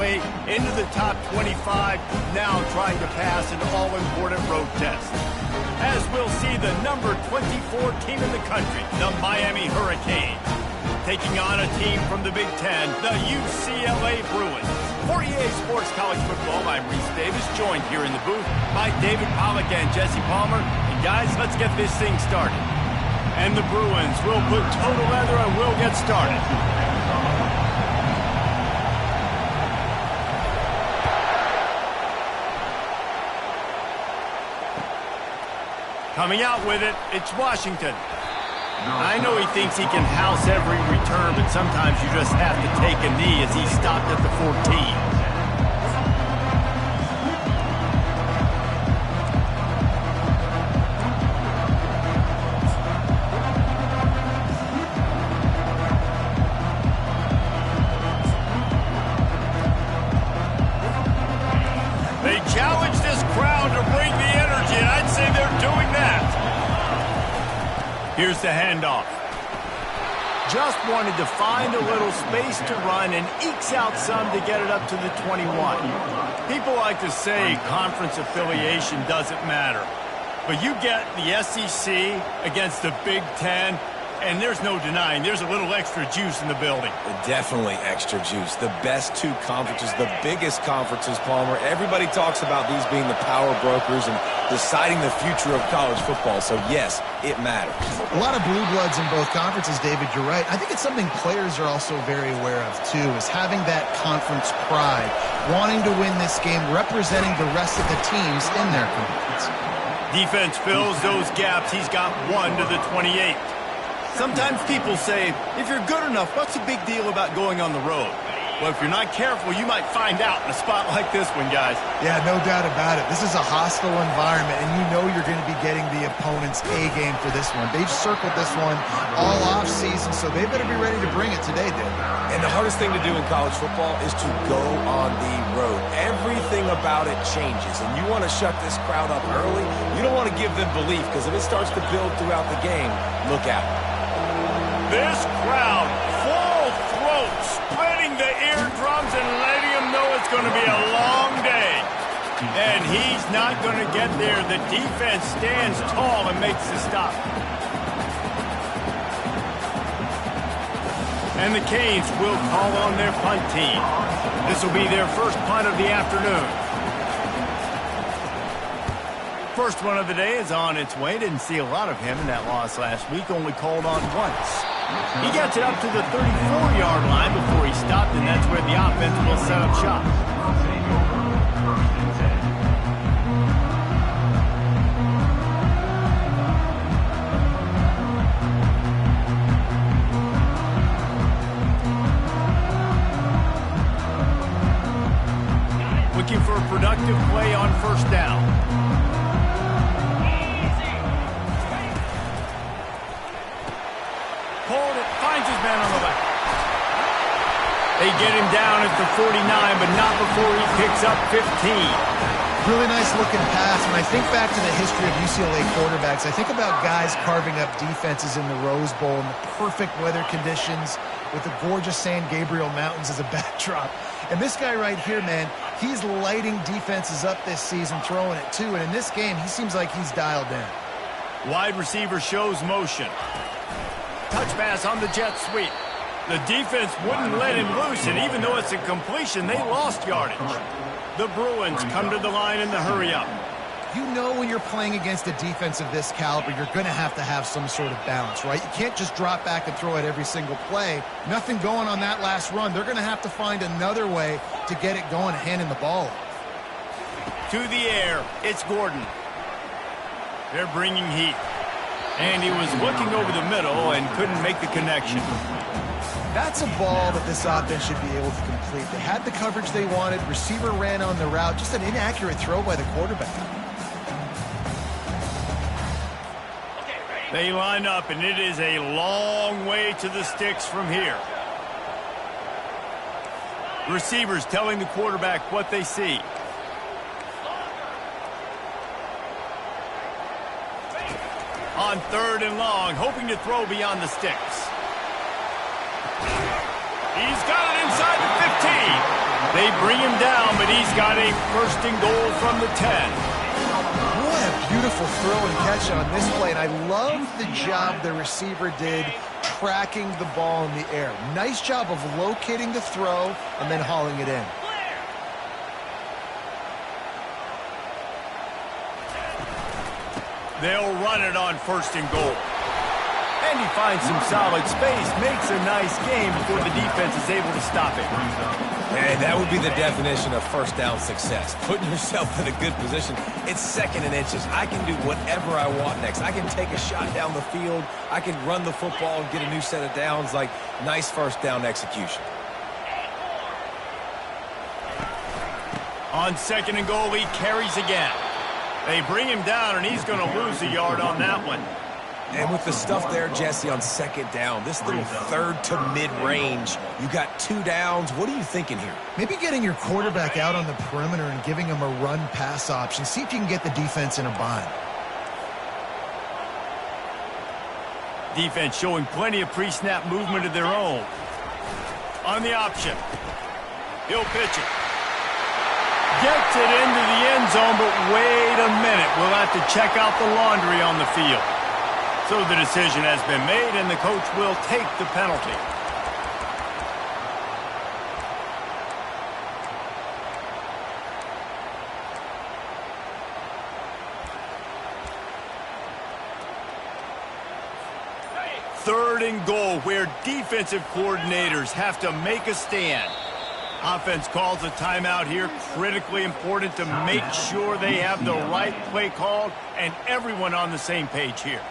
UCLA into the top 25, now trying to pass an all-important road test. As we'll see the number 24 team in the country, the Miami Hurricanes, taking on a team from the Big Ten, the UCLA Bruins. For EA Sports College Football, I'm Reese Davis, joined here in the booth by David Pollack and Jesse Palmer. And guys, let's get this thing started. And the Bruins will put toe to leather and we'll get started. Coming out with it, it's Washington. I know he thinks he can house every return, but sometimes you just have to take a knee as he stopped at the 14. They challenge this crowd to bring the energy, and I'd say they're doing that. Here's the handoff. Just wanted to find a little space to run and ekes out some to get it up to the 21. People like to say conference affiliation doesn't matter. But you get the SEC against the Big Ten, and there's no denying there's a little extra juice in the building. Definitely extra juice. The best two conferences, the biggest conferences, Palmer. Everybody talks about these being the power brokers and deciding the future of college football. So, yes, it matters. A lot of blue bloods in both conferences, David. You're right. I think it's something players are also very aware of, too, is having that conference pride, wanting to win this game, representing the rest of the teams in their conference. Defense fills those gaps. He's got one to the 28. Sometimes people say, if you're good enough, what's the big deal about going on the road? Well, if you're not careful, you might find out in a spot like this one, guys. Yeah, no doubt about it. This is a hostile environment, and you know you're going to be getting the opponent's A-game for this one. They've circled this one all off-season, so they better be ready to bring it today, Dave. And the hardest thing to do in college football is to go on the road. Everything about it changes, and you want to shut this crowd up early. You don't want to give them belief, because if it starts to build throughout the game, look out. This crowd, full throat, splitting the eardrums and letting them know it's going to be a long day. And he's not going to get there. The defense stands tall and makes the stop. And the Canes will call on their punt team. This will be their first punt of the afternoon. First one of the day is on its way. Didn't see a lot of him in that loss last week. Only called on once. He gets it up to the 34-yard line before he stopped, and that's where the offense will set up shop. Looking for a productive play on first down. Finds his man on the left. They get him down at the 49, but not before he picks up 15. Really nice looking pass. When I think back to the history of UCLA quarterbacks, I think about guys carving up defenses in the Rose Bowl in the perfect weather conditions with the gorgeous San Gabriel Mountains as a backdrop. And this guy right here, man, he's lighting defenses up this season, throwing it too. And in this game, he seems like he's dialed in. Wide receiver shows motion. Touch pass on the jet sweep. The defense wouldn't let him loose, and even though it's a completion, they lost yardage. The Bruins come to the line in the hurry-up. You know when you're playing against a defense of this caliber, you're going to have some sort of balance, right? You can't just drop back and throw it every single play. Nothing going on that last run. They're going to have to find another way to get it going, handing the ball off. To the air, it's Gordon. They're bringing heat. And he was looking over the middle and couldn't make the connection. That's a ball that this offense should be able to complete. They had the coverage they wanted. Receiver ran on the route. Just an inaccurate throw by the quarterback. They line up, and it is a long way to the sticks from here. Receivers telling the quarterback what they see. On third and long, hoping to throw beyond the sticks. He's got it inside the 15. They bring him down, but he's got a first and goal from the 10. What a beautiful throw and catch on this play, and I love the job the receiver did tracking the ball in the air. Nice job of locating the throw and then hauling it in. They'll run it on first and goal. And he finds some solid space, makes a nice game before the defense is able to stop it. Hey, that would be the definition of first down success. Putting yourself in a good position. It's second and inches. I can do whatever I want next. I can take a shot down the field. I can run the football and get a new set of downs. Like, nice first down execution. On second and goal, he carries again. They bring him down, and he's going to lose a yard on that one. And with the stuff there, Jesse, on second down, this little third to mid-range, you got 2 downs. What are you thinking here? Maybe getting your quarterback out on the perimeter and giving him a run-pass option. See if you can get the defense in a bind. Defense showing plenty of pre-snap movement of their own. On the option. He'll pitch it. Gets it into the end zone, but wait a minute. We'll have to check out the laundry on the field. So the decision has been made, and the coach will take the penalty. Third and goal, where defensive coordinators have to make a stand. Offense calls a timeout here. Critically important to make sure they have the right play called and everyone on the same page here.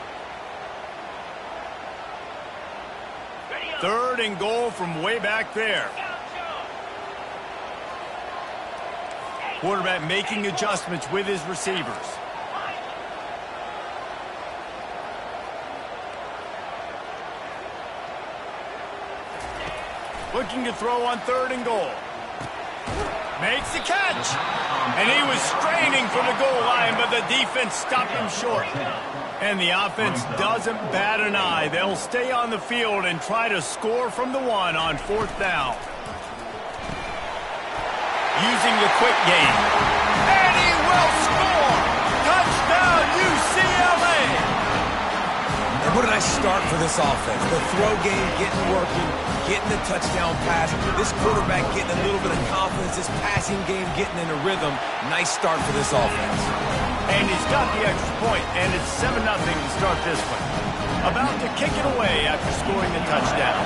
Third and goal from way back there. Quarterback making adjustments with his receivers. Looking to throw on third and goal. Makes the catch. And he was straining for the goal line, but the defense stopped him short. And the offense doesn't bat an eye. They'll stay on the field and try to score from the 1 on fourth down. Using the quick game. And he will score! Touchdown, UCLA! And what a nice start for this offense. The throw game getting working, getting the touchdown pass. This quarterback getting a little bit of confidence. This passing game getting in a rhythm. Nice start for this offense. And he's got the extra point, and it's 7-0 to start this one. About to kick it away after scoring the touchdown.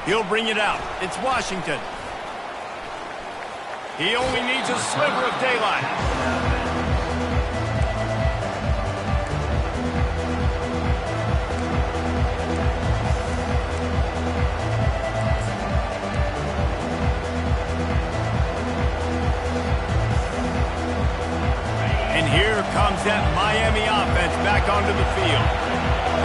He'll bring it out. It's Washington. He only needs a sliver of daylight. Comes that Miami offense back onto the field.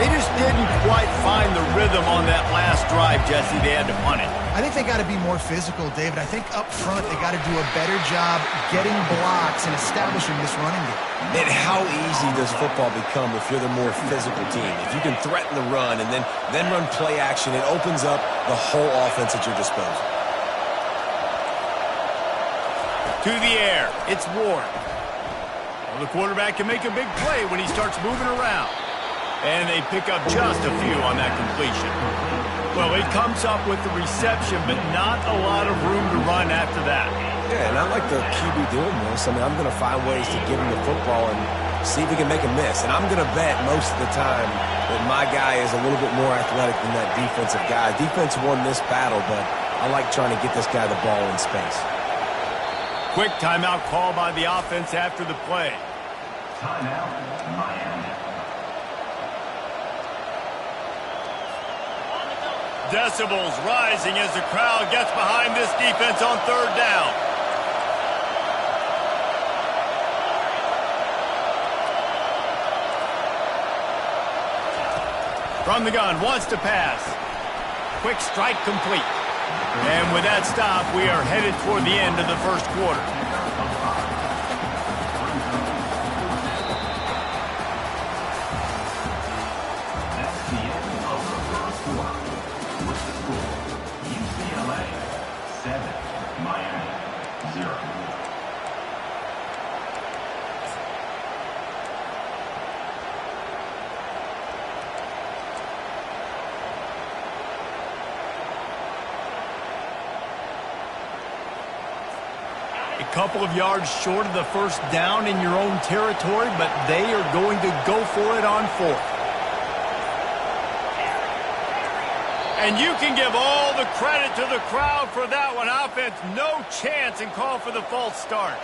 They just didn't quite find the rhythm on that last drive, Jesse. They had to punt it. I think they got to be more physical, David. I think up front they got to do a better job getting blocks and establishing this running game. And how easy does football become if you're the more physical team? If you can threaten the run and then run play action, it opens up the whole offense at your disposal. To the air, it's Ward. The quarterback can make a big play when he starts moving around. And they pick up just a few on that completion. Well, it comes up with the reception, but not a lot of room to run after that. Yeah, and I like the QB doing this. I mean, I'm going to find ways to give him the football and see if he can make a miss. And I'm going to bet most of the time that my guy is a little bit more athletic than that defensive guy. Defense won this battle, but I like trying to get this guy the ball in space. Quick timeout call by the offense after the play. Timeout, Miami. Decibels rising as the crowd gets behind this defense on third down. From the gun, wants to pass. Quick strike complete. And with that stop, we are headed toward the end of the first quarter. couple of yards short of the first down in your own territory, but they are going to go for it on fourth. And you can give all the credit to the crowd for that one. Offense, no chance, and call for the false start.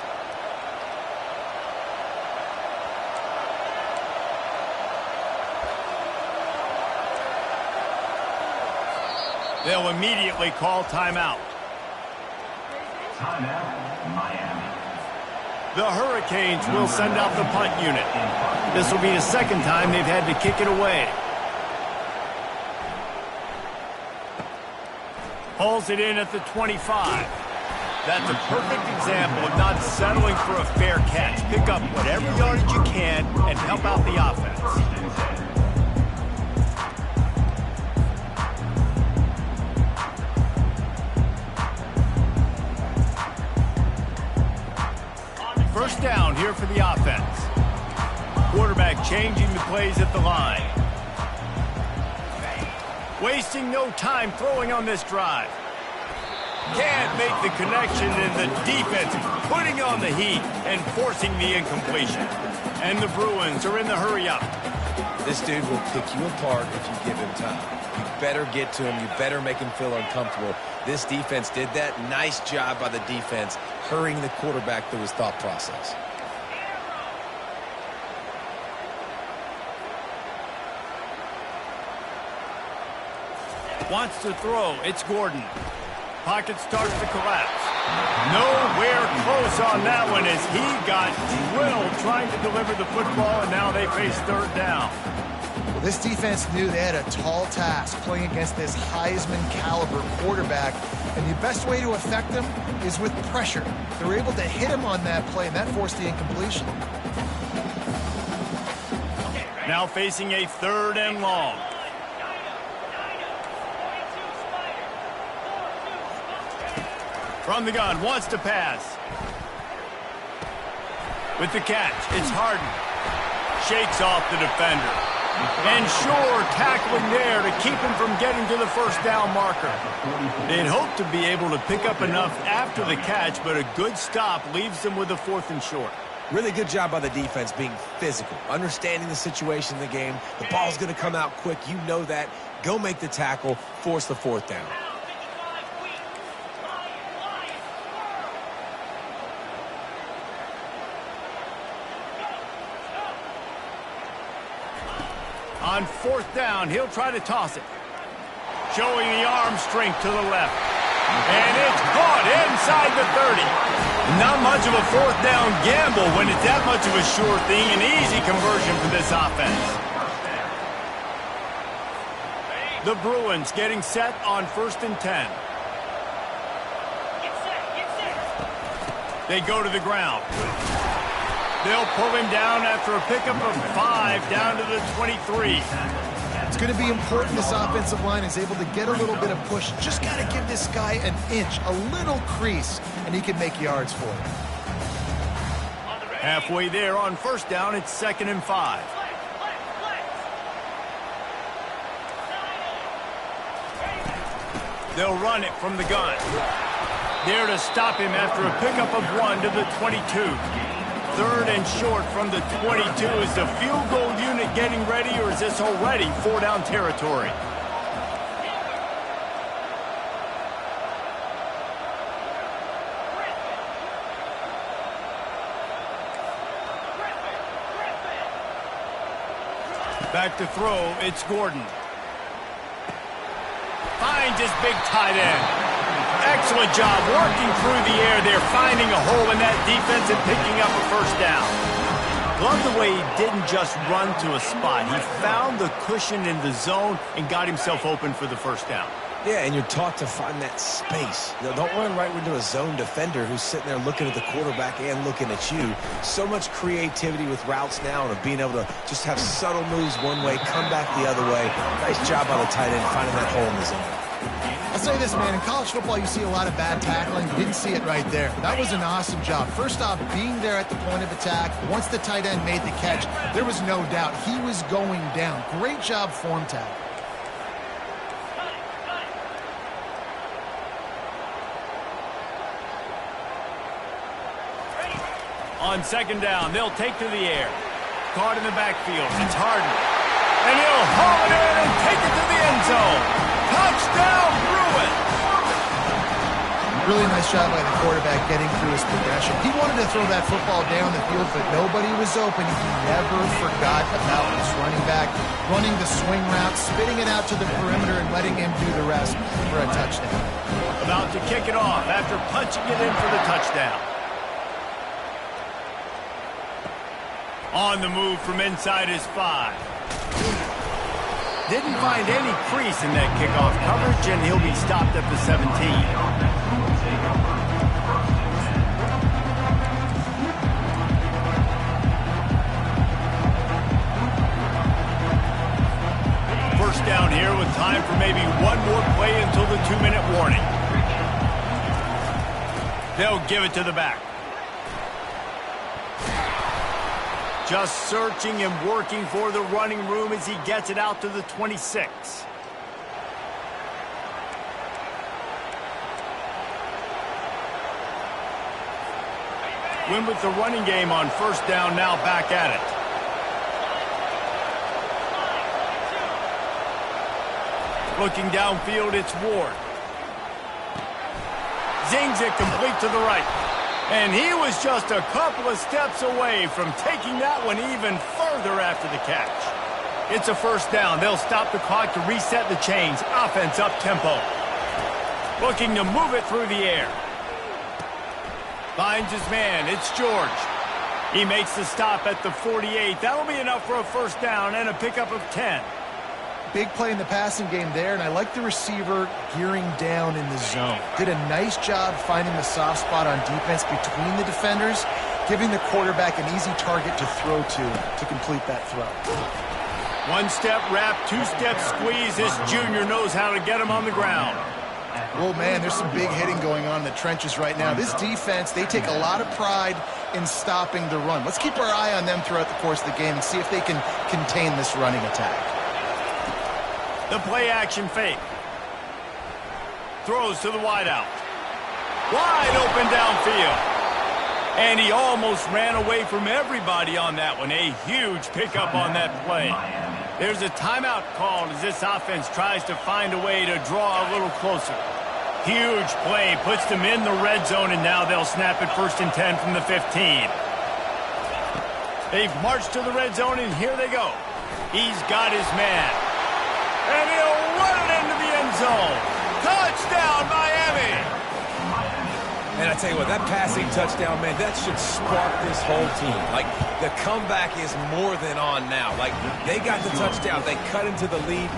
They'll immediately call timeout. Timeout, Miami. The Hurricanes will send out the punt unit. This will be the second time they've had to kick it away. Hauls it in at the 25. That's a perfect example of not settling for a fair catch. Pick up whatever yardage you can and help out the offense. First down here for the offense. Quarterback changing the plays at the line. Wasting no time throwing on this drive. Can't make the connection, and the defense putting on the heat and forcing the incompletion. And the Bruins are in the hurry-up. This dude will pick you apart if you give him time. You better get to him. You better make him feel uncomfortable. This defense did that. Nice job by the defense, hurrying the quarterback through his thought process. Wants to throw. It's Gordon. Pocket starts to collapse. Nowhere close on that one as he got drilled trying to deliver the football, and now they face third down. Well, this defense knew they had a tall task playing against this Heisman caliber quarterback, and the best way to affect them is with pressure. They were able to hit him on that play, and that forced the incompletion. Now facing a third and long. From the gun, wants to pass. With the catch, it's Harden. Shakes off the defender. And sure, tackling there to keep him from getting to the first down marker. They'd hoped to be able to pick up enough after the catch, but a good stop leaves them with a 4th and short. Really good job by the defense being physical, understanding the situation in the game. The ball's going to come out quick. You know that. Go make the tackle, force the 4th down. On 4th down, he'll try to toss it. Showing the arm strength to the left. And it's caught inside the 30. Not much of a 4th down gamble when it's that much of a sure thing. An easy conversion for this offense. The Bruins getting set on 1st and 10. They go to the ground. They'll pull him down after a pickup of 5 down to the 23. It's going to be important this offensive line is able to get a little bit of push. Just got to give this guy an inch, a little crease, and he can make yards for it. Halfway there on 1st down, it's 2nd and 5. They'll run it from the gun. There to stop him after a pickup of 1 to the 22. 3rd and short from the 22. Is the field goal unit getting ready, or is this already 4-down territory? Back to throw, it's Gordon. Finds his big tight end. Excellent job working through the air there, finding a hole in that defense and picking up a 1st down. Love the way he didn't just run to a spot. He found the cushion in the zone and got himself open for the 1st down. Yeah, and you're taught to find that space. You know, don't run right into a zone defender who's sitting there looking at the quarterback and looking at you. So much creativity with routes now and of being able to just have subtle moves one way, come back the other way. Nice job by the tight end finding that hole in the zone. I'll say this, man, in college football you see a lot of bad tackling. You didn't see it right there. That was an awesome job. First off, being there at the point of attack. Once the tight end made the catch, there was no doubt he was going down. Great job form tackle. On second down, they'll take to the air. Caught in the backfield. It's Harden. And he'll haul it in and take it to the end zone. Touchdown, Bruins! Really nice job by the quarterback getting through his progression. He wanted to throw that football down the field, but nobody was open. He never forgot about his running back, running the swing route, spitting it out to the perimeter, and letting him do the rest for a touchdown. About to kick it off after punching it in for the touchdown. On the move from inside his 5. Didn't find any crease in that kickoff coverage, and he'll be stopped at the 17. First down here with time for maybe one more play until the 2-minute warning. They'll give it to the back. Just searching and working for the running room as he gets it out to the 26. Win with the running game on first down, now back at it. Looking downfield, it's Ward. Zings it complete to the right. And he was just a couple of steps away from taking that one even further after the catch. It's a first down. They'll stop the clock to reset the chains. Offense up tempo. Looking to move it through the air. Finds his man. It's George. He makes the stop at the 48. That'll be enough for a first down and a pickup of 10. Big play in the passing game there, and I like the receiver gearing down in the zone. Did a nice job finding the soft spot on defense between the defenders, giving the quarterback an easy target to throw to complete that throw. One-step wrap, two-step squeeze. This junior knows how to get him on the ground. Oh, man, there's some big hitting going on in the trenches right now. This defense, they take a lot of pride in stopping the run. Let's keep our eye on them throughout the course of the game and see if they can contain this running attack. The play-action fake. Throws to the wideout. Wide open downfield. And he almost ran away from everybody on that one. A huge pickup on that play. There's a timeout called as this offense tries to find a way to draw a little closer. Huge play, puts them in the red zone, and now they'll snap it 1st and 10 from the 15. They've marched to the red zone, and here they go. He's got his man. And he'll run it into the end zone. Touchdown, Miami! And I tell you what, that passing touchdown, man, that should spark this whole team. Like, the comeback is more than on now. Like, they got the touchdown. They cut into the lead.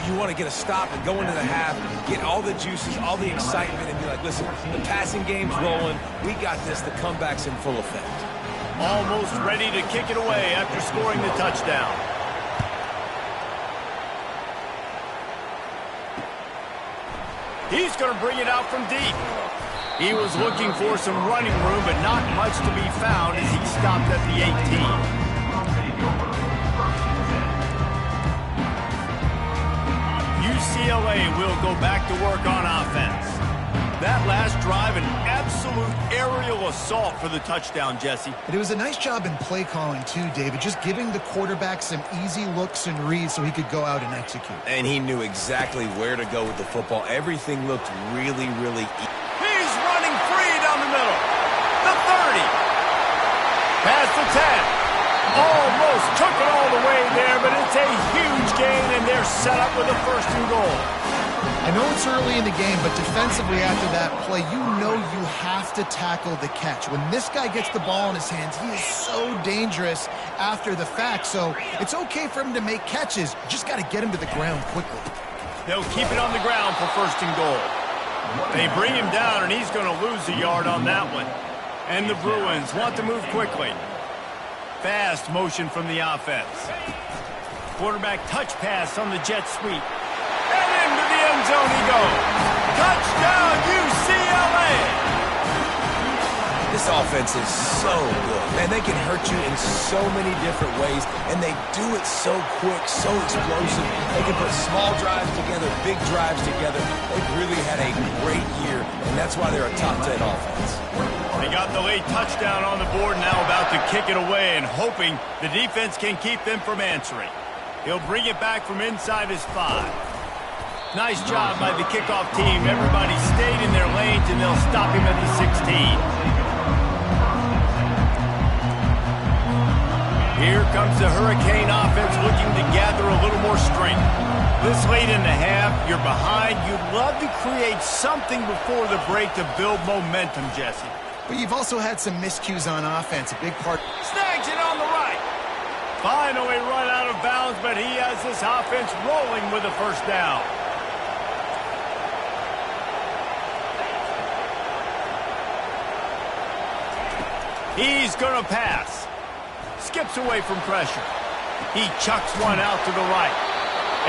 You want to get a stop and go into the half, get all the juices, all the excitement, and be like, listen, the passing game's rolling. We got this. The comeback's in full effect. Almost ready to kick it away after scoring the touchdown. He's going to bring it out from deep. He was looking for some running room, but not much to be found as he stopped at the 18. UCLA will go back to work on offense. That last drive, an absolute aerial assault for the touchdown, Jesse. And it was a nice job in play calling, too, David, just giving the quarterback some easy looks and reads so he could go out and execute. And he knew exactly where to go with the football. Everything looked really, really easy. He's running free down the middle. The 30. Past the 10. Almost took it all the way there, but it's a huge gain, and they're set up with a 1st and goal. I know it's early in the game, but defensively after that play, you know you have to tackle the catch. When this guy gets the ball in his hands, he is so dangerous after the fact, so it's okay for him to make catches. You just got to get him to the ground quickly. They'll keep it on the ground for 1st and goal. They bring him down, and he's going to lose a yard on that one. And the Bruins want to move quickly. Fast motion from the offense. Quarterback touch pass on the jet sweep. And into the end zone he goes. Touchdown, UCLA! This offense is so good. Man, they can hurt you in so many different ways, and they do it so quick, so explosive. They can put small drives together, big drives together. They've really had a great year, and that's why they're a top 10 offense. They got the late touchdown on the board, now about to kick it away and hoping the defense can keep them from answering. He'll bring it back from inside his 5. Nice job by the kickoff team. Everybody stayed in their lanes, and they'll stop him at the 16. Here comes the Hurricane offense looking to gather a little more strength. This late in the half, you're behind. You'd love to create something before the break to build momentum, Jesse. But you've also had some miscues on offense, a big part. Snags it on the right. Finally run out of bounds, but he has this offense rolling with a first down. He's going to pass. Skips away from pressure. He chucks one out to the right.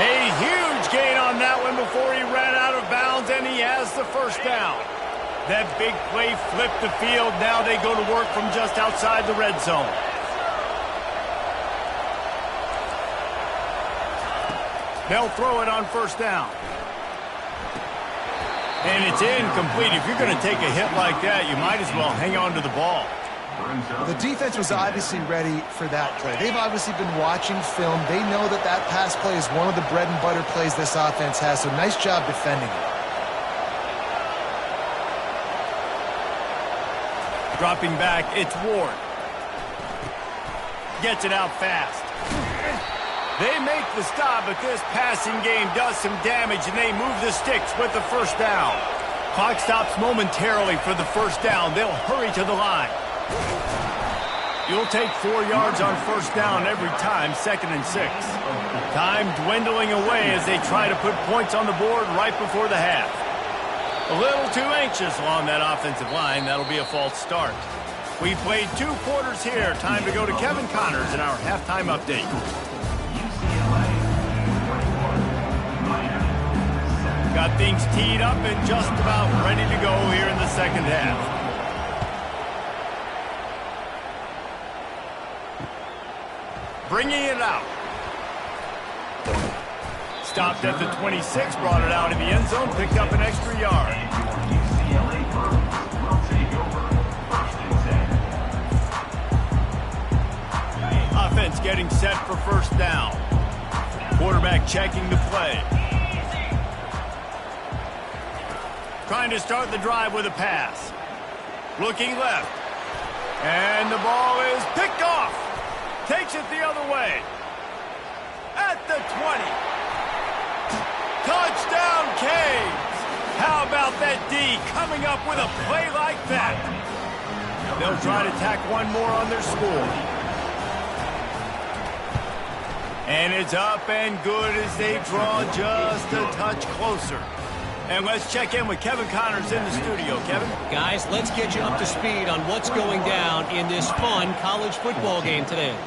A huge gain on that one before he ran out of bounds, and he has the first down. That big play flipped the field. Now they go to work from just outside the red zone. They'll throw it on first down. And it's incomplete. If you're going to take a hit like that, you might as well hang on to the ball. The defense was obviously ready for that play. They've obviously been watching film. They know that that pass play is one of the bread and butter plays this offense has, so nice job defending it. Dropping back, it's Ward. Gets it out fast. They make the stop, but this passing game does some damage, and they move the sticks with the first down. Clock stops momentarily for the first down. They'll hurry to the line. You'll take 4 yards on first down every time, 2nd and 6. Time dwindling away as they try to put points on the board right before the half. A little too anxious along that offensive line. That'll be a false start. We've played 2 quarters here. Time to go to Kevin Connors in our halftime update. Got things teed up and just about ready to go here in the second half. Bringing it out. Stopped at the 26, brought it out in the end zone, picked up an extra yard. Offense getting set for first down. Quarterback checking the play. Trying to start the drive with a pass. Looking left. And the ball is picked off. Takes it the other way. At the 20. Touchdown, Canes. How about that D coming up with a play like that? They'll try to tack one more on their score. And it's up and good as they draw just a touch closer. And let's check in with Kevin Connors in the studio. Kevin? Guys, let's get you up to speed on what's going down in this fun college football game today.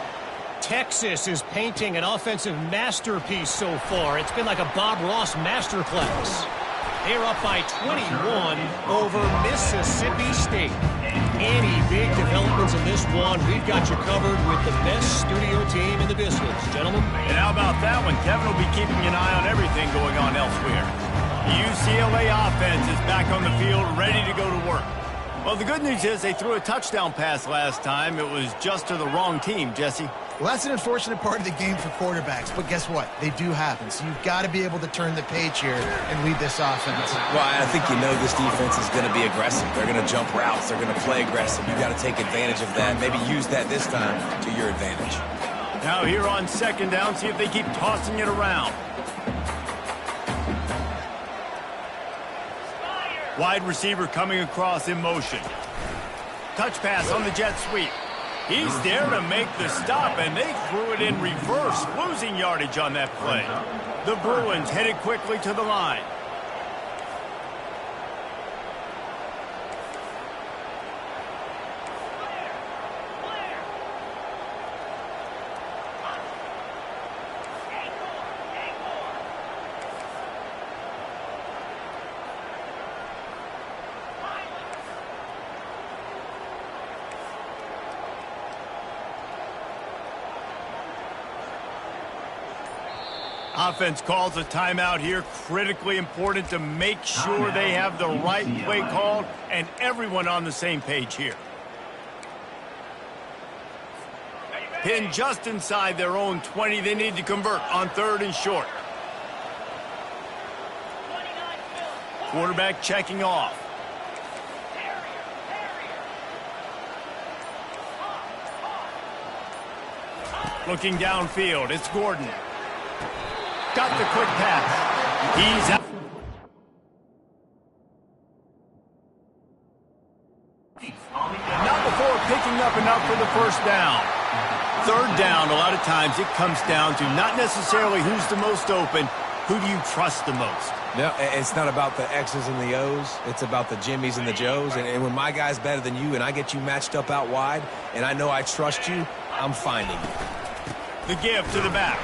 Texas is painting an offensive masterpiece so far. It's been like a Bob Ross masterclass. They're up by 21 over Mississippi State. Any big developments in this one, we've got you covered with the best studio team in the business, gentlemen. And how about that one? Kevin will be keeping an eye on everything going on elsewhere. The UCLA offense is back on the field, ready to go to work. Well, the good news is they threw a touchdown pass last time. It was just to the wrong team, Jesse. Well, that's an unfortunate part of the game for quarterbacks, but guess what? They do happen, so you've got to be able to turn the page here and lead this offense. Well, I think you know this defense is going to be aggressive. They're going to jump routes. They're going to play aggressive. You've got to take advantage of that. Maybe use that this time to your advantage. Now here on second down, see if they keep tossing it around. Wide receiver coming across in motion. Touch pass on the jet sweep. He's there to make the stop, and they threw it in reverse, losing yardage on that play. The Bruins headed quickly to the line. Offense calls a timeout here. Critically important to make sure they have the right play called and everyone on the same page here. Pinned just inside their own 20. They need to convert on 3rd and short. Quarterback checking off. Looking downfield, it's Gordon. Got the quick pass. He's out. Not before picking up enough for the first down. 3rd down, a lot of times it comes down to not necessarily who's the most open, who do you trust the most? No, it's not about the X's and the O's. It's about the Jimmies and the Joes. And when my guy's better than you and I get you matched up out wide and I know I trust you, I'm finding you. The give to the back.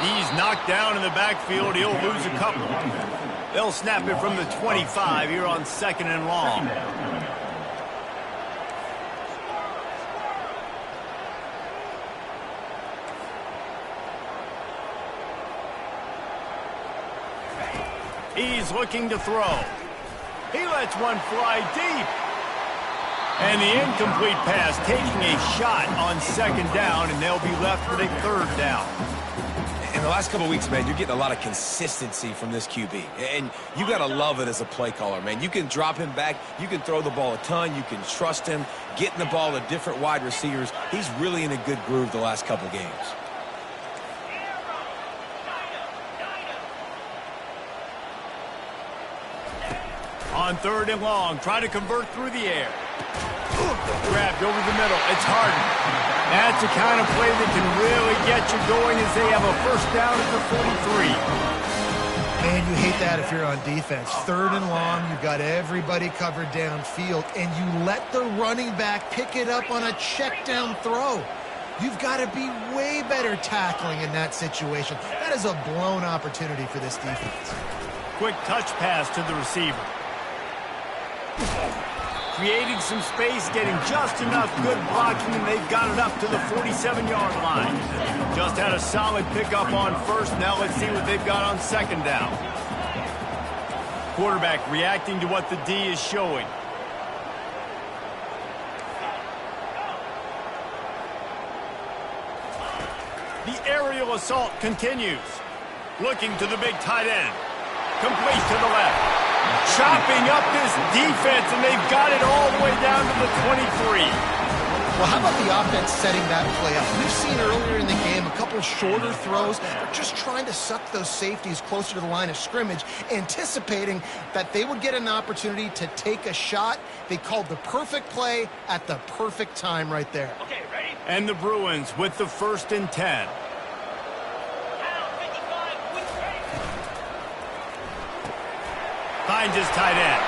He's knocked down in the backfield. He'll lose a couple. They'll snap it from the 25 here on 2nd and long. He's looking to throw. He lets one fly deep. And the incomplete pass taking a shot on 2nd down, and they'll be left with a 3rd down. In the last couple of weeks, man, you're getting a lot of consistency from this QB. And you got to love it as a play caller, man. You can drop him back. You can throw the ball a ton. You can trust him. Getting the ball to different wide receivers. He's really in a good groove the last couple games. On 3rd and long, try to convert through the air. Grabbed over the middle. It's Harden. That's the kind of play that can really get you going as they have a 1st down at the 43. Man, you hate that if you're on defense. 3rd and long, you've got everybody covered downfield, and you let the running back pick it up on a check down throw. You've got to be way better tackling in that situation. That is a blown opportunity for this defense. Quick touch pass to the receiver. Creating some space, getting just enough good blocking, and they've got it up to the 47-yard line. Just had a solid pickup on 1st. Now let's see what they've got on 2nd down. Quarterback reacting to what the D is showing. The aerial assault continues. Looking to the big tight end. Complete to the left. Chopping up this defense, and they've got it all the way down to the 23. Well, how about the offense setting that play up? We've seen earlier in the game a couple shorter throws. They're just trying to suck those safeties closer to the line of scrimmage, anticipating that they would get an opportunity to take a shot. They called the perfect play at the perfect time right there. Okay, ready? And the Bruins with the 1st and 10. Finds his tight end.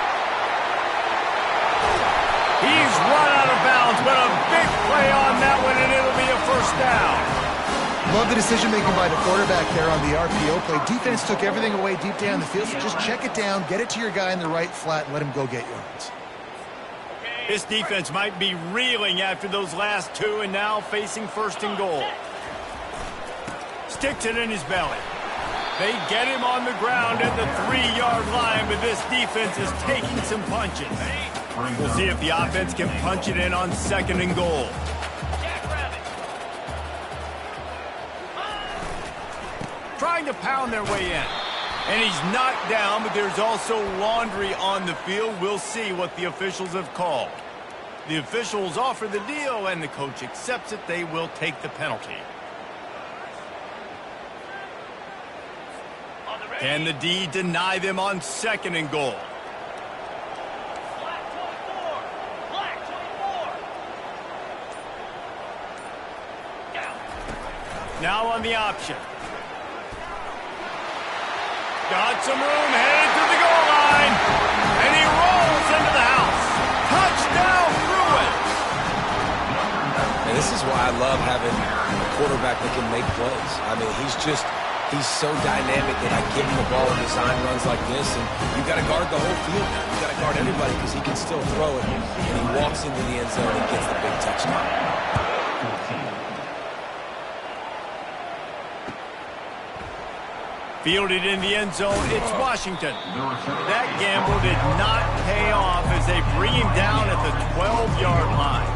He's run out of bounds, but a big play on that one, and it'll be a 1st down. Love the decision-making by the quarterback there on the RPO play. Defense took everything away deep down the field, so just check it down, get it to your guy in the right flat, and let him go get yards. This defense might be reeling after those last 2, and now facing 1st and goal. Sticks it in his belly. They get him on the ground at the 3-yard line, but this defense is taking some punches. We'll see if the offense can punch it in on 2nd and goal. Trying to pound their way in. And he's knocked down, but there's also laundry on the field. We'll see what the officials have called. The officials offer the deal, and the coach accepts it. They will take the penalty. Can the D deny them on 2nd and goal? Now on the option. Got some room, headed to the goal line. And he rolls into the house. Touchdown, Bruins! And this is why I love having a quarterback that can make plays. I mean, he's so dynamic that I give him the ball and design runs like this, and you got to guard the whole field now. You got to guard everybody because he can still throw it, and he walks into the end zone and gets the big touchdown. Fielded in the end zone, it's Washington. That gamble did not pay off as they bring him down at the 12-yard line.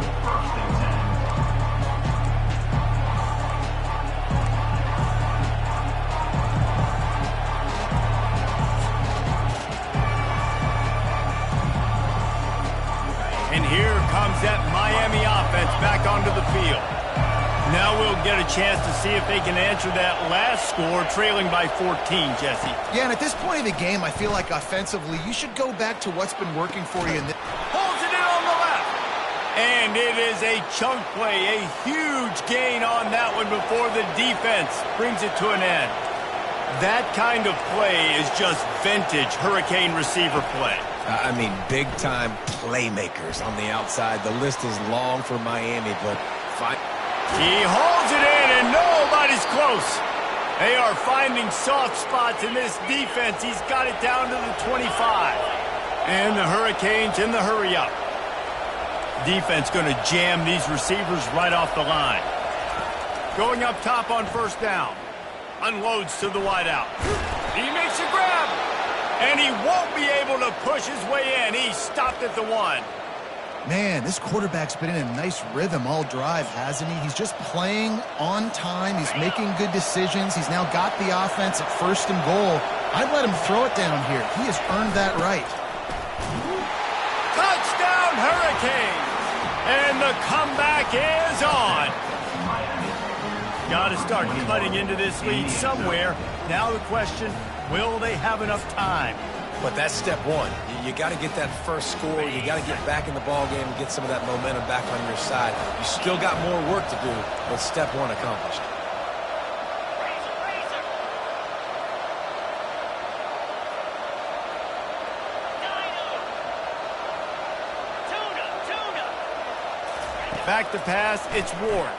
And here comes that Miami offense back onto the field. Now we'll get a chance to see if they can answer that last score, trailing by 14, Jesse. Yeah, and at this point of the game, I feel like offensively, you should go back to what's been working for you. Holds it in on the left. And it is a chunk play, a huge gain on that one before the defense brings it to an end. That kind of play is just vintage Hurricane receiver play. I mean, big-time playmakers on the outside. The list is long for Miami, but fine. He holds it in, and nobody's close. They are finding soft spots in this defense. He's got it down to the 25. And the Hurricanes in the hurry-up. Defense going to jam these receivers right off the line. Going up top on first down. Unloads to the wideout. He makes a grab. And he won't be able to push his way in. He stopped at the 1. Man, this quarterback's been in a nice rhythm all drive, hasn't he? He's just playing on time. He's making good decisions. He's now got the offense at 1st and goal. I'd let him throw it down here. He has earned that right. Touchdown, Hurricanes! And the comeback is on. Got to start cutting into this lead somewhere. Now the question, will they have enough time? But that's step one. You got to get that first score. You got to get back in the ball game and get some of that momentum back on your side. You still got more work to do, but step one accomplished. Back to pass, it's Ward.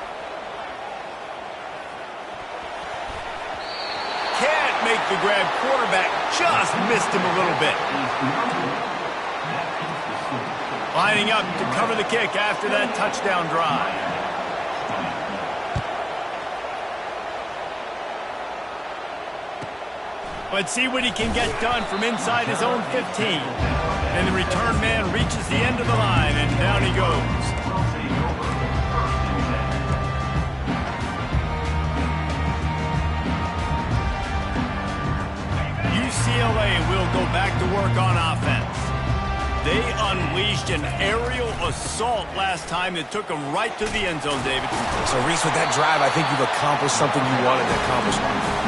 Can't make the grab. Quarterback just missed him a little bit. Lining up to cover the kick after that touchdown drive. Let's see what he can get done from inside his own 15. And the return man reaches the end of the line, and down he goes. UCLA will go back to work on offense. They unleashed an aerial assault last time that took them right to the end zone, David. So, Reese, with that drive, I think you've accomplished something you wanted to accomplish.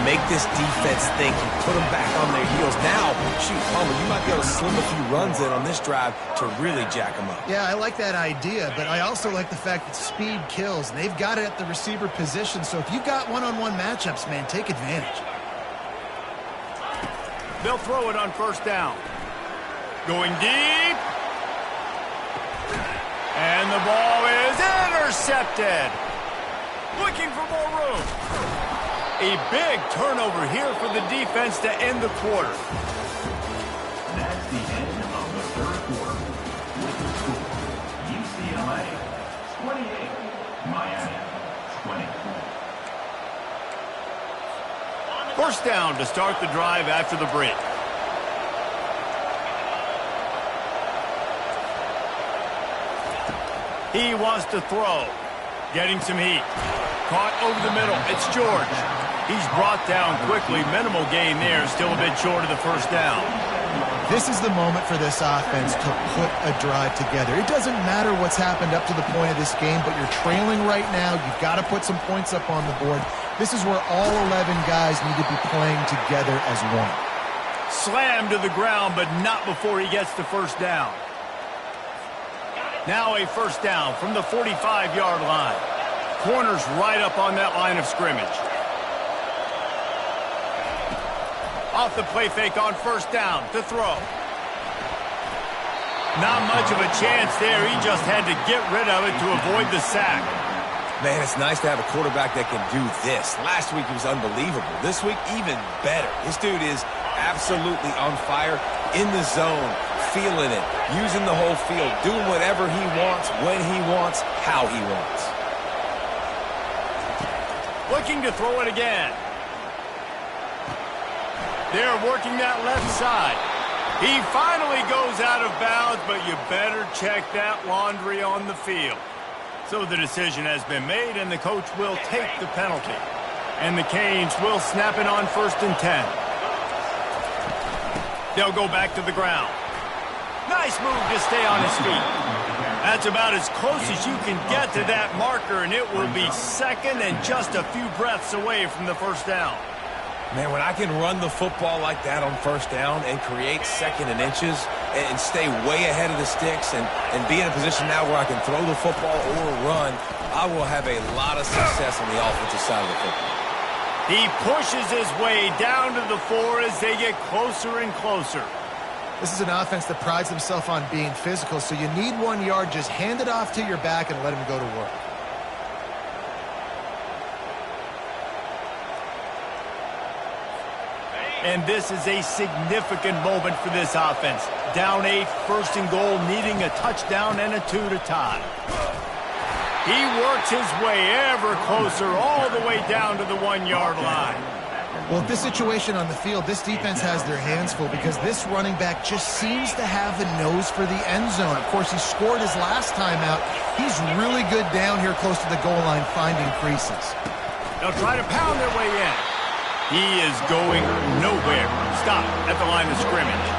Make this defense think. You put them back on their heels. Now, shoot, Palmer, you might be able to slim a few runs in on this drive to really jack them up. Yeah, I like that idea, but I also like the fact that speed kills. They've got it at the receiver position, so if you've got one-on-one matchups, man, take advantage. They'll throw it on first down. Going deep. And the ball is intercepted. Looking for more room. A big turnover here for the defense to end the quarter. That's the end of the third quarter. With the score, UCLA 28, Miami 24. First down to start the drive after the break. He wants to throw. Getting some heat. Caught over the middle. It's George. He's brought down quickly. Minimal gain there. Still a bit short of the first down. This is the moment for this offense to put a drive together. It doesn't matter what's happened up to the point of this game, but you're trailing right now. You've got to put some points up on the board. This is where all 11 guys need to be playing together as one. Slammed to the ground, but not before he gets the first down. Now a first down from the 45-yard line. Corners right up on that line of scrimmage. Off the play fake on first down to throw. Not much of a chance there. He just had to get rid of it to avoid the sack. Man, it's nice to have a quarterback that can do this. Last week he was unbelievable. This week, even better. This dude is absolutely on fire, in the zone, feeling it, using the whole field, doing whatever he wants, when he wants, how he wants. Looking to throw it again. They're working that left side. He finally goes out of bounds, but you better check that laundry on the field. So the decision has been made, and the coach will take the penalty. And the Canes will snap it on 1st and 10. They'll go back to the ground. Nice move to stay on his feet. That's about as close as you can get to that marker, and it will be 2nd and just a few breaths away from the 1st down. Man, when I can run the football like that on 1st down and create 2nd and inches and stay way ahead of the sticks and be in a position now where I can throw the football or run, I will have a lot of success on the offensive side of the football. He pushes his way down to the 4 as they get closer and closer. This is an offense that prides themselves on being physical, so you need 1 yard. Just hand it off to your back and let him go to work. And this is a significant moment for this offense. Down 8, 1st and goal, needing a touchdown and a 2 to tie. He works his way ever closer all the way down to the 1 yard line. Well, this situation on the field, this defense has their hands full because this running back just seems to have the nose for the end zone. Of course, he scored his last time out. He's really good down here close to the goal line, finding creases. They'll try to pound their way in. He is going nowhere. Stop at the line of scrimmage.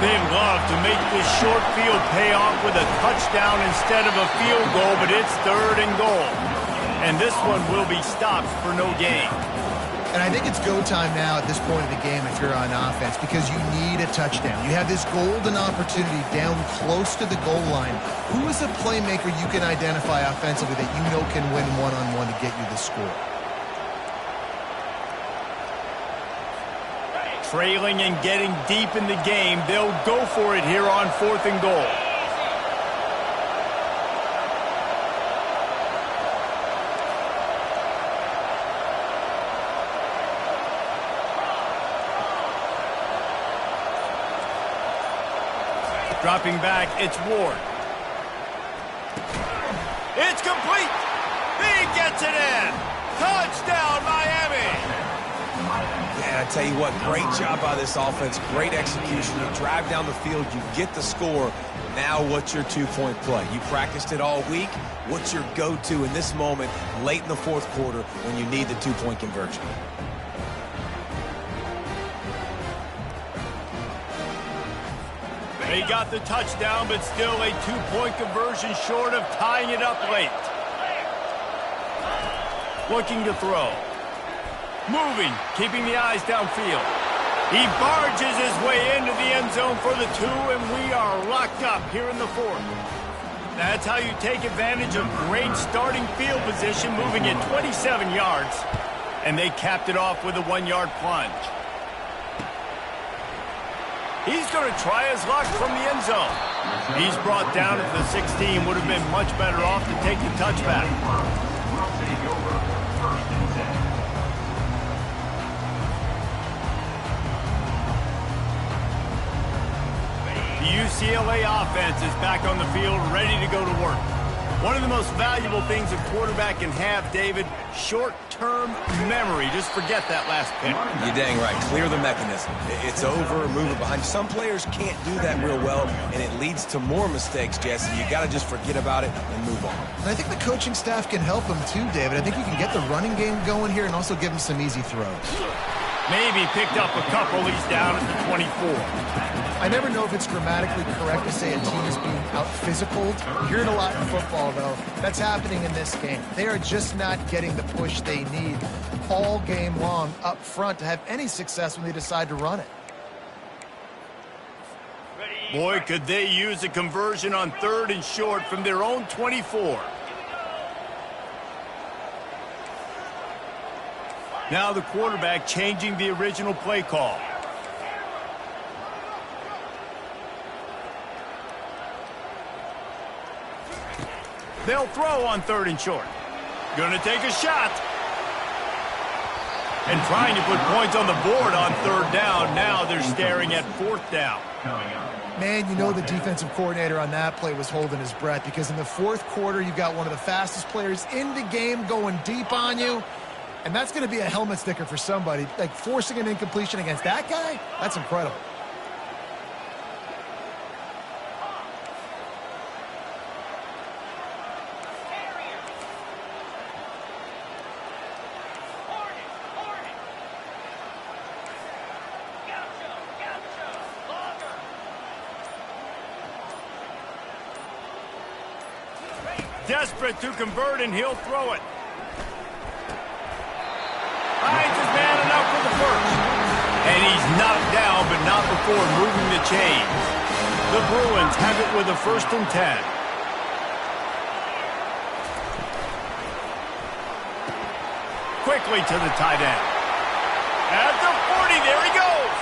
They'd love to make this short field pay off with a touchdown instead of a field goal, but it's 3rd and goal. And this one will be stopped for no gain. And I think it's go time now at this point of the game if you're on offense because you need a touchdown. You have this golden opportunity down close to the goal line. Who is a playmaker you can identify offensively that you know can win one-on-one to get you the score? Trailing and getting deep in the game, they'll go for it here on 4th and goal. Dropping back, it's Ward. It's complete. He gets it in. Touchdown, Miami. Yeah, I tell you what, great job by this offense, great execution. You drive down the field, you get the score. Now what's your 2-point play? You practiced it all week. What's your go-to in this moment late in the 4th quarter when you need the 2-point conversion? They got the touchdown, but still a 2-point conversion short of tying it up late. Looking to throw. Moving, keeping the eyes downfield. He barges his way into the end zone for the 2, and we are locked up here in the 4th. That's how you take advantage of great starting field position, moving it 27 yards. And they capped it off with a 1-yard plunge. He's going to try his luck from the end zone. He's brought down at the 16. Would have been much better off to take the touchback. The UCLA offense is back on the field, ready to go to work. One of the most valuable things a quarterback can have, David, short-term memory. Just forget that last pick. You're dang right. Clear the mechanism. It's over, move it behind. Some players can't do that real well, and it leads to more mistakes, Jesse. You got to just forget about it and move on. And I think the coaching staff can help him too, David. I think you can get the running game going here and also give him some easy throws. Maybe picked up a couple. He's down at the 24. I never know if it's grammatically correct to say a team is being out-physicaled. You hear it a lot in football, though. That's happening in this game. They are just not getting the push they need all game long up front to have any success when they decide to run it. Boy, could they use a conversion on 3rd and short from their own 24. Now the quarterback changing the original play call. They'll throw on 3rd and short. Gonna take a shot. And trying to put points on the board on 3rd down. Now they're staring at 4th down. Man, you know the defensive coordinator on that play was holding his breath because in the 4th quarter, you've got one of the fastest players in the game going deep on you. And that's going to be a helmet sticker for somebody. Like, forcing an incompletion against that guy, that's incredible. Desperate to convert, and he'll throw it. Finds his man enough for the first. And he's knocked down, but not before moving the chains. The Bruins have it with a 1st and 10. Quickly to the tight end. At the 40, there he goes.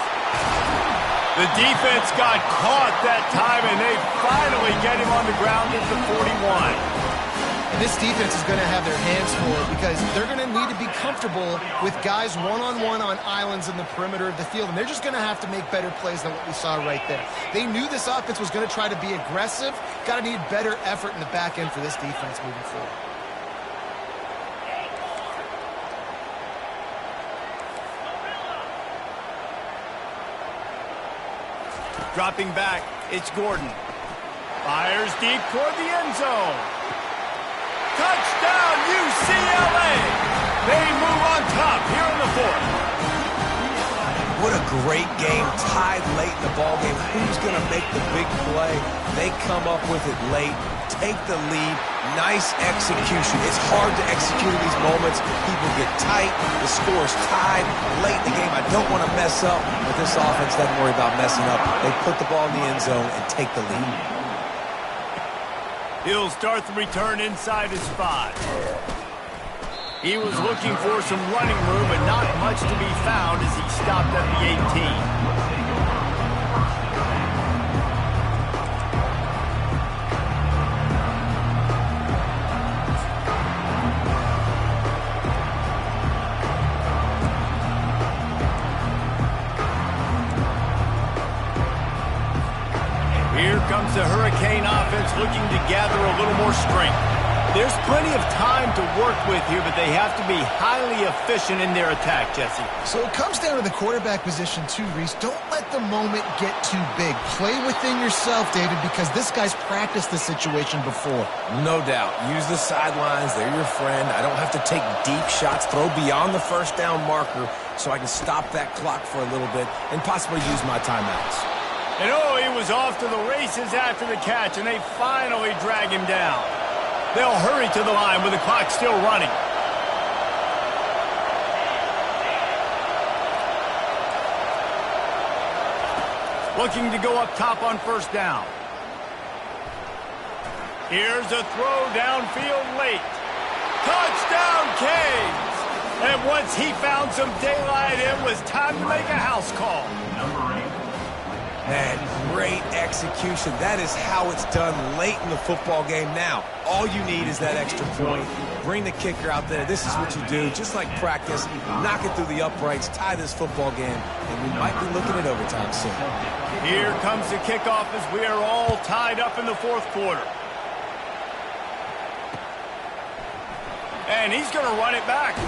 The defense got caught that time, and they finally get him on the ground at the 41. This defense is going to have their hands full because they're going to need to be comfortable with guys one-on-one on islands in the perimeter of the field, and they're just going to have to make better plays than what we saw right there. They knew this offense was going to try to be aggressive. Got to need better effort in the back end for this defense moving forward. Dropping back, it's Gordon. Fires deep toward the end zone. Touchdown, UCLA! They move on top here in the 4th. What a great game, tied late in the ballgame. Who's going to make the big play? They come up with it late, take the lead. Nice execution. It's hard to execute in these moments. People get tight. The score's tied late in the game. I don't want to mess up, but this offense doesn't worry about messing up. They put the ball in the end zone and take the lead. He'll start the return inside his 5. He was looking for some running room, but not much to be found as he stopped at the 18. Here comes the Hurricane offense looking to gather a little more strength. There's plenty of time to work with here, but they have to be highly efficient in their attack, Jesse. So it comes down to the quarterback position too, Reese. Don't let the moment get too big. Play within yourself, David, because this guy's practiced this situation before. No doubt. Use the sidelines. They're your friend. I don't have to take deep shots. Throw beyond the 1st down marker so I can stop that clock for a little bit and possibly use my timeouts. And he was off to the races after the catch, and they finally drag him down. They'll hurry to the line with the clock still running. Looking to go up top on 1st down. Here's a throw downfield late. Touchdown, Canes! And once he found some daylight, it was time to make a house call. Number 8. Man, great execution. That is how it's done late in the football game. Now, all you need is that extra point. Bring the kicker out there. This is what you do. Just like practice, knock it through the uprights, tie this football game, and we might be looking at overtime soon. Here comes the kickoff as we are all tied up in the 4th quarter. And he's going to run it back.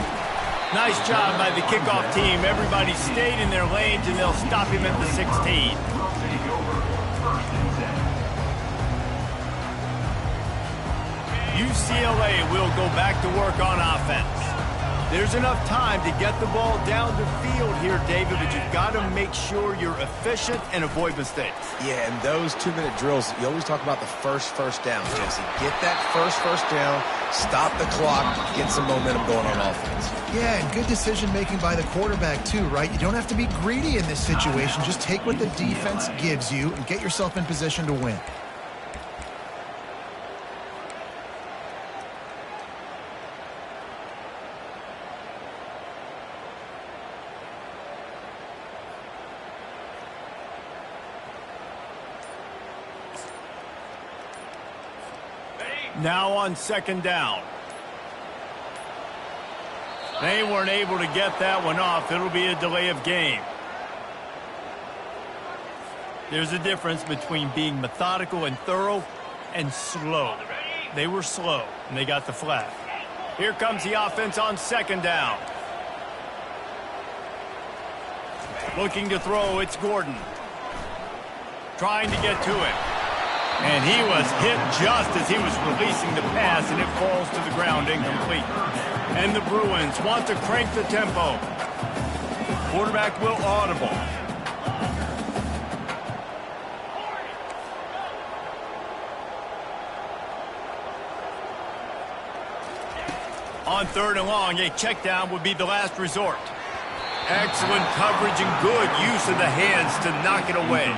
Nice job by the kickoff team. Everybody stayed in their lanes, and they'll stop him at the 16. UCLA will go back to work on offense. There's enough time to get the ball down the field here, David, but you've got to make sure you're efficient and avoid mistakes. Yeah, and those 2-minute drills, you always talk about the first down, Jesse. Get that first down, stop the clock, get some momentum going on offense. Yeah, and good decision-making by the quarterback, too, right? You don't have to be greedy in this situation. Just take what the defense gives you and get yourself in position to win. Now on 2nd down. They weren't able to get that one off. It'll be a delay of game. There's a difference between being methodical and thorough and slow. They were slow, and they got the flag. Here comes the offense on 2nd down. Looking to throw, it's Gordon. Trying to get to it. And he was hit just as he was releasing the pass, and it falls to the ground incomplete. And the Bruins want to crank the tempo. Quarterback will audible. On 3rd and long, a check down would be the last resort. Excellent coverage and good use of the hands to knock it away.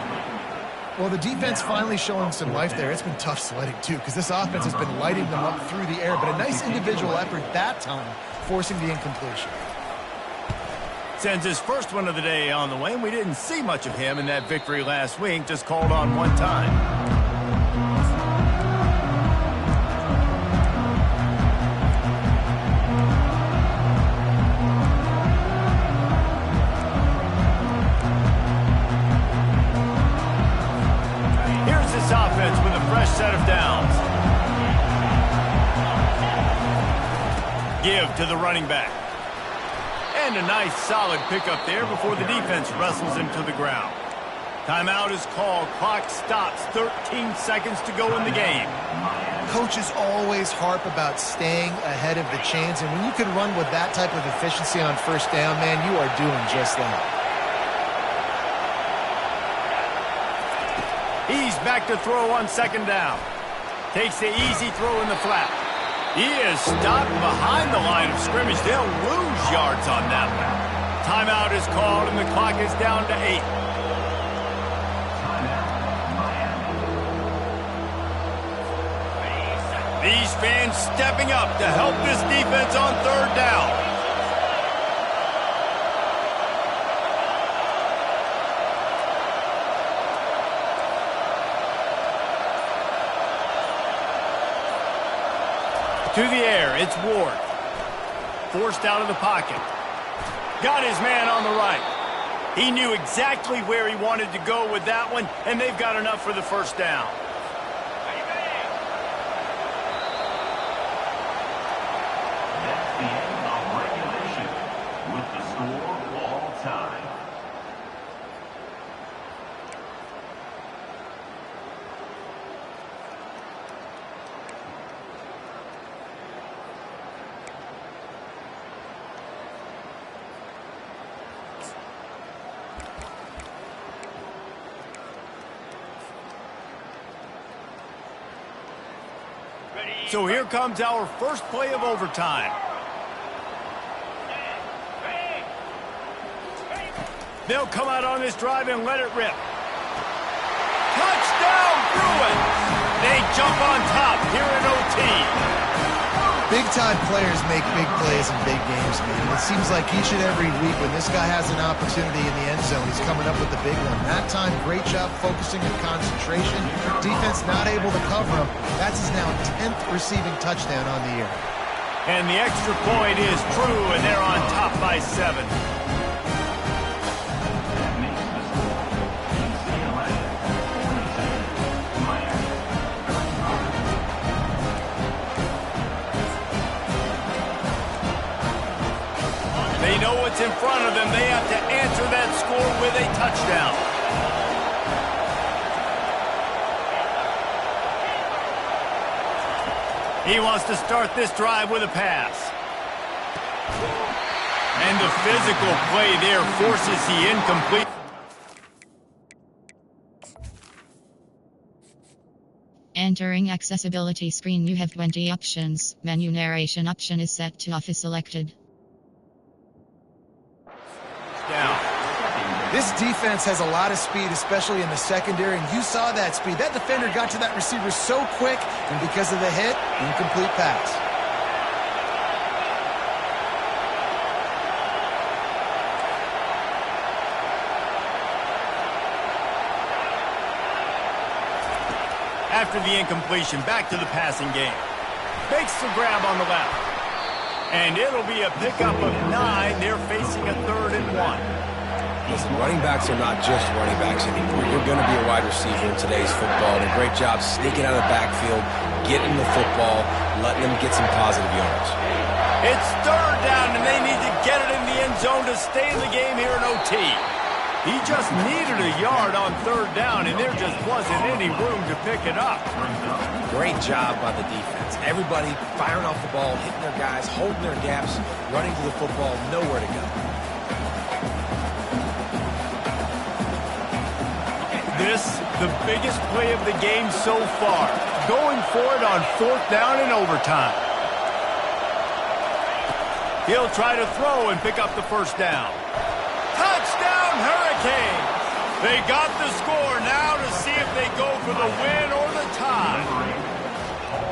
Well, the defense finally showing some life there. It's been tough sledding, too, because this offense has been lighting them up through the air. But a nice individual effort that time, forcing the incompletion. Sends his first one of the day on the way. We didn't see much of him in that victory last week, just called on one time. Offense with a fresh set of downs. Give to the running back. And a nice solid pickup there before the defense wrestles him to the ground. Timeout is called. Clock stops. 13 seconds to go in the game. Coaches always harp about staying ahead of the chains, and when you can run with that type of efficiency on first down, man, you are doing just that. He's back to throw on 2nd down. Takes the easy throw in the flat. He is stopped behind the line of scrimmage. They'll lose yards on that one. Timeout is called, and the clock is down to 8. These fans stepping up to help this defense on 3rd down. To the air, it's Ward. Forced out of the pocket. Got his man on the right. He knew exactly where he wanted to go with that one, and they've got enough for the first down. That's the end of regulation with the score all time. So here comes our first play of overtime. They'll come out on this drive and let it rip. Touchdown, Bruins! They jump on top here in OT. Big-time players make big plays in big games, man. It seems like each and every week when this guy has an opportunity in the end zone, he's coming up with the big one. That time, great job focusing and concentration. Defense not able to cover him. That's his now 10th receiving touchdown on the year. And the extra point is true, and they're on top by 7. That makes the score UCLA 47, Miami. They know what's in front of them. They have to answer that score with a touchdown. He wants to start this drive with a pass. And the physical play there forces the incomplete. Entering accessibility screen, you have 20 options. Menu narration option is set to off is selected. Down. This defense has a lot of speed, especially in the secondary, and you saw that speed. That defender got to that receiver so quick, and because of the hit, incomplete pass. After the incompletion, back to the passing game. Makes the grab on the left. And it'll be a pickup of 9. They're facing a 3rd and 1. Listen, running backs are not just running backs anymore. You're going to be a wide receiver in today's football. And a great job sneaking out of the backfield, getting the football, letting them get some positive yards. It's 3rd down, and they need to get it in the end zone to stay in the game here in OT. He just needed a yard on third down, and there just wasn't any room to pick it up. Great job by the defense. Everybody firing off the ball, hitting their guys, holding their gaps, running to the football, nowhere to go. This, the biggest play of the game so far. Going for it on fourth down in overtime. He'll try to throw and pick up the first down. Touchdown, Hurricane! They got the score now to see if they go for the win or the tie.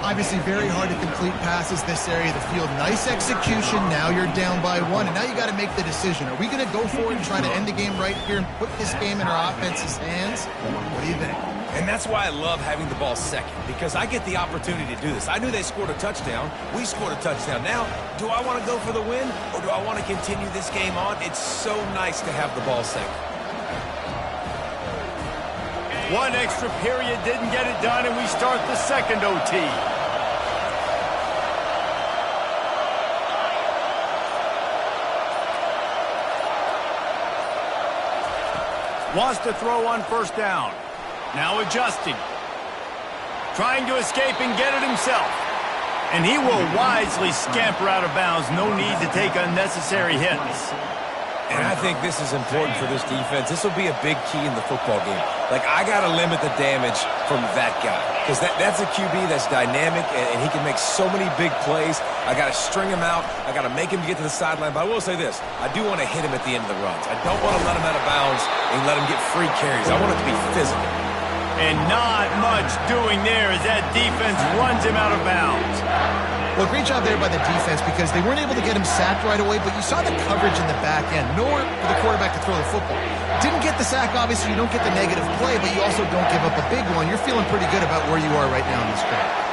Obviously very hard to complete passes this area of the field. Nice execution. Now you're down by one, and now you got to make the decision. Are we going to go for it and try to end the game right here and put this game in our offense's hands? What do you think? And that's why I love having the ball second, because I get the opportunity to do this. I knew they scored a touchdown. We scored a touchdown. Now, do I want to go for the win, or do I want to continue this game on? It's so nice to have the ball second. One extra period didn't get it done, and we start the second OT. Wants to throw on first down. Now adjusting. Trying to escape and get it himself. And he will wisely scamper out of bounds. No need to take unnecessary hits. And I think this is important for this defense. This will be a big key in the football game. Like, I got to limit the damage from that guy, because that's a QB that's dynamic, and he can make so many big plays. I got to string him out. I got to make him get to the sideline. But I will say this. I do want to hit him at the end of the runs. I don't want to let him out of bounds and let him get free carries. I want it to be physical. And not much doing there as that defense runs him out of bounds. Well, great job there by the defense, because they weren't able to get him sacked right away, but you saw the coverage in the back end. Nowhere for the quarterback to throw the football. Didn't get the sack, obviously. You don't get the negative play, but you also don't give up a big one. You're feeling pretty good about where you are right now in this game.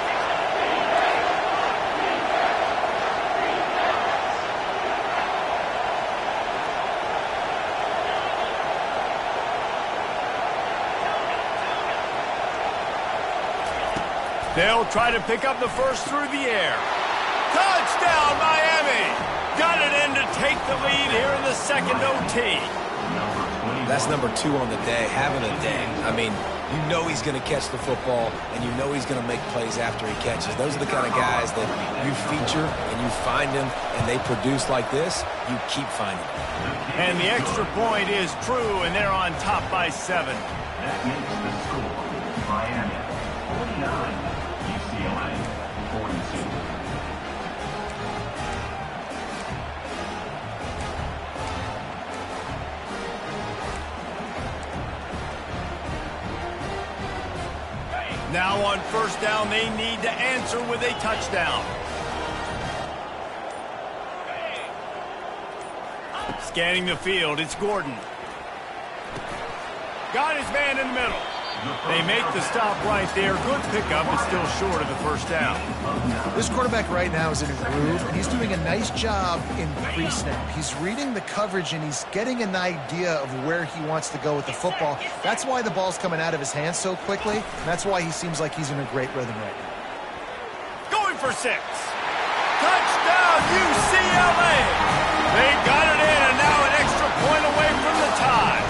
They'll try to pick up the first through the air. Touchdown, Miami! Got it in to take the lead here in the second OT. That's number 2 on the day, having a day. I mean, you know he's going to catch the football, and you know he's going to make plays after he catches. Those are the kind of guys that you feature, and you find them, and they produce like this, you keep finding them. And the extra point is true, and they're on top by 7. That makes the score Miami 49, UCLA 42. Now on first down, they need to answer with a touchdown. Scanning the field, it's Gordon. Got his man in the middle. They make the stop right there. Good pickup, but still short of the first down. This quarterback right now is in a groove, and he's doing a nice job in pre-snap. He's reading the coverage, and he's getting an idea of where he wants to go with the football. That's why the ball's coming out of his hands so quickly, and that's why he seems like he's in a great rhythm right now. Going for 6. Touchdown, UCLA! They got it in, and now an extra point away from the tie.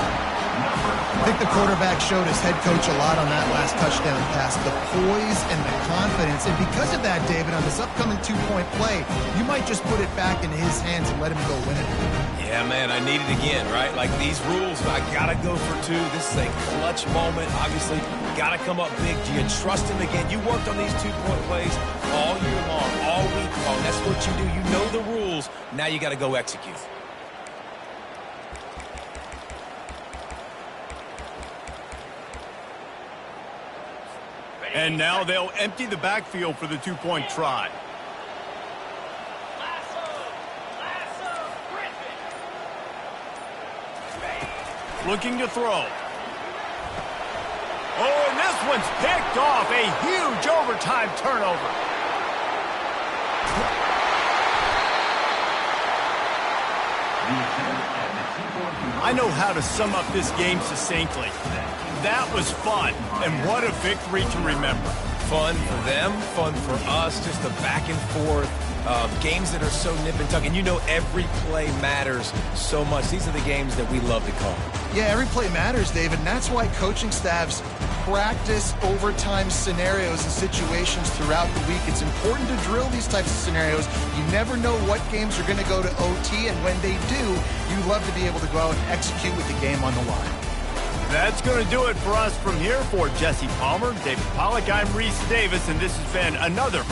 I think the quarterback showed his head coach a lot on that last touchdown pass, the poise and the confidence. And because of that, David, on this upcoming 2-point play, you might just put it back into his hands and let him go win it. Yeah, man, I need it again, right? Like these rules, I got to go for 2. This is a clutch moment. Obviously, got to come up big. Do you trust him again? You worked on these 2-point plays all year long, all week long. That's what you do. You know the rules. Now you got to go execute. And now they'll empty the backfield for the 2-point try. Looking to throw. Oh, and this one's picked off. A huge overtime turnover. I know how to sum up this game succinctly. That was fun, and what a victory to remember. fun for them, fun for us, just the back and forth. Games that are so nip and tuck, and you know every play matters so much. These are the games that we love to call. Yeah, every play matters, David, and that's why coaching staffs practice overtime scenarios and situations throughout the week. It's important to drill these types of scenarios. You never know what games are going to go to OT, and when they do, you love to be able to go out and execute with the game on the line. That's going to do it for us from here. For Jesse Palmer, David Pollack, I'm Reese Davis, and this has been another